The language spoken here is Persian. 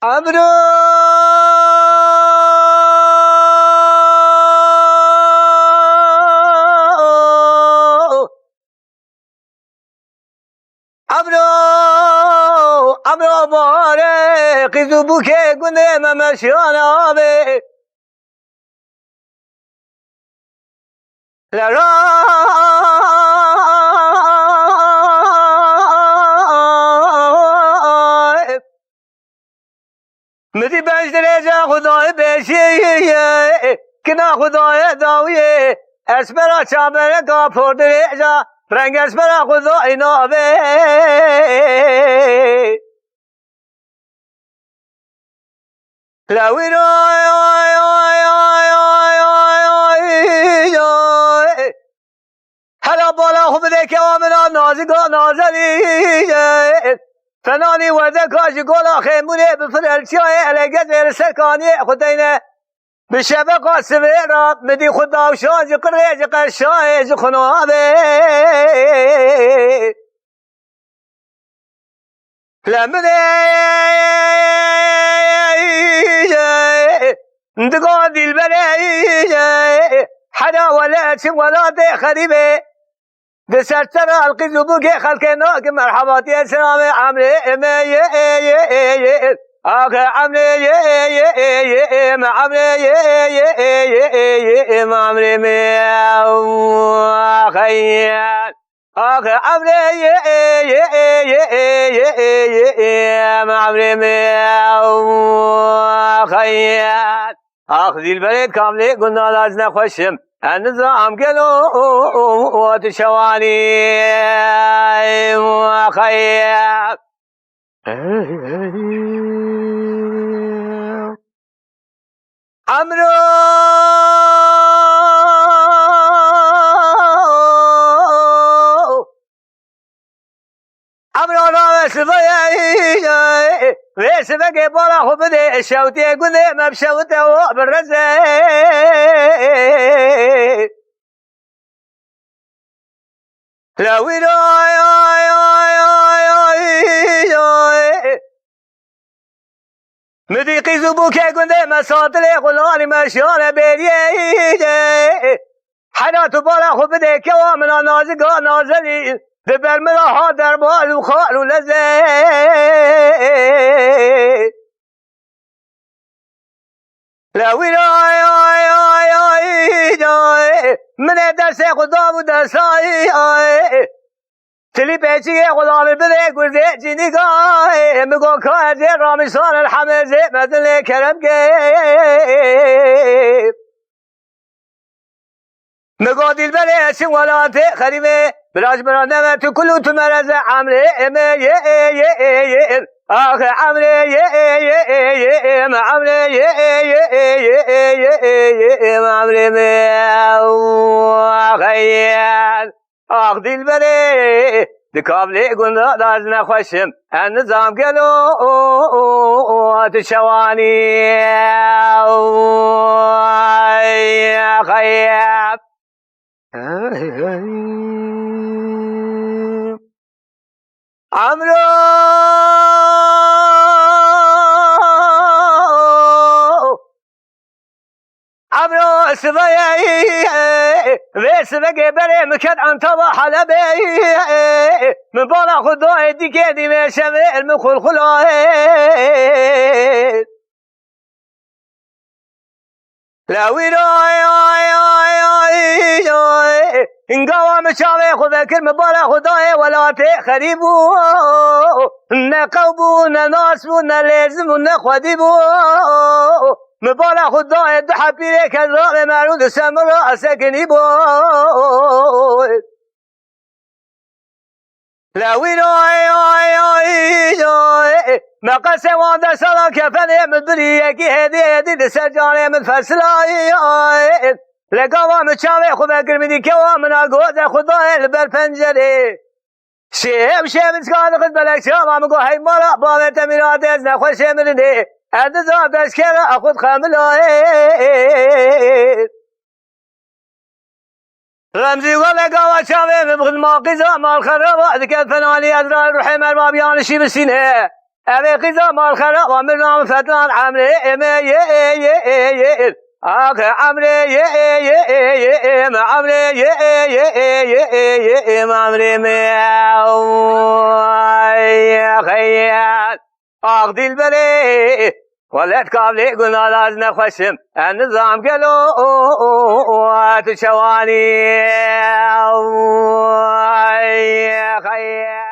عمرو باره قیزو بوکه گنده ممشیان آبه لرا مدی 5 درجه خدای بشیه کنا خدای داویه اسمرا چابره دا پر درجه رنگ اسمرا خدای نابه لاوی هلا بالا خوب ده که آمنا نازگاه نازلی فنانی ورده کاش گلا خیمونه بفرل چای علگه زیر سکانی خودینه به شبه قاسمه را مدی خود داوشان جی قره جی قرشای جی خنابه لمنه دقا دل بره حدا ولا چم ولا ده خریبه دسرتر القیزو بوگه خلق ناک مرحباتی اسلام عمره آخه عمره عمره خیال آخه عمره خیال آخ دیل برید کامله گناه لاز نخوشم النظام قالوا وتشواني خيال عمرو راس ضيعي ويش بقي بولا خبدي الشوتي قولي ما بشوته بالرزق لا ويراي مديقي زبوكي قولي ما صادلي غلاني مشيانة بيديه حناتو بولا خبدي كوامنا نازقا نازلي دبر مراها دربال وخال ولزي لا ويراي من درس خدا و درسای تلی پیچی خدا بده گرزه جینی گاه مگو کارزه رامیسان الحمزه مدن کرم گه مگو دیل بره چین ولانت خریمه براج برانه تو کلو تو مرز عمره آخ عمره عمره خیال آخ دیل بره دکابلی گناه داز نخوشم النظام قالوا تشواني خیال عمرو سبيعي وسبقي بري مكد عن طبع حلبي من بالا خدوه دي كدي مشمي المخل خلاهي لا ويراي انقوى مشاوي خذكر مبالا خداي ولا تخريبو نقوبو نناسبو نلازمو نخديبو مبالا خداي دحبيري كذراب معرود سمرا سكنيبو لا ويراي ما قسم وانده سلا كفني من بريكي هدي لسجاني من فسلاي لقوا مشاوي خذا قرمدي كوا من اقوى خداي البرپنجري شيم سكان خد بلك شام مقو هي مالا بابا تميرات ازنا خوش مني ادزا تشكر اخذ خاملاي رمزي ولا قوا شاوي من ماقزة مال خرابة ذكر فناني ازرار رحيم البابيان شي بسينه اوی قیزام الخرا و مرنام فتلان عمره آخ عمره عمره خیال آخ دل بره ولد قابلی قلنا لازم نخوشم النظام قالوا تشواني خيال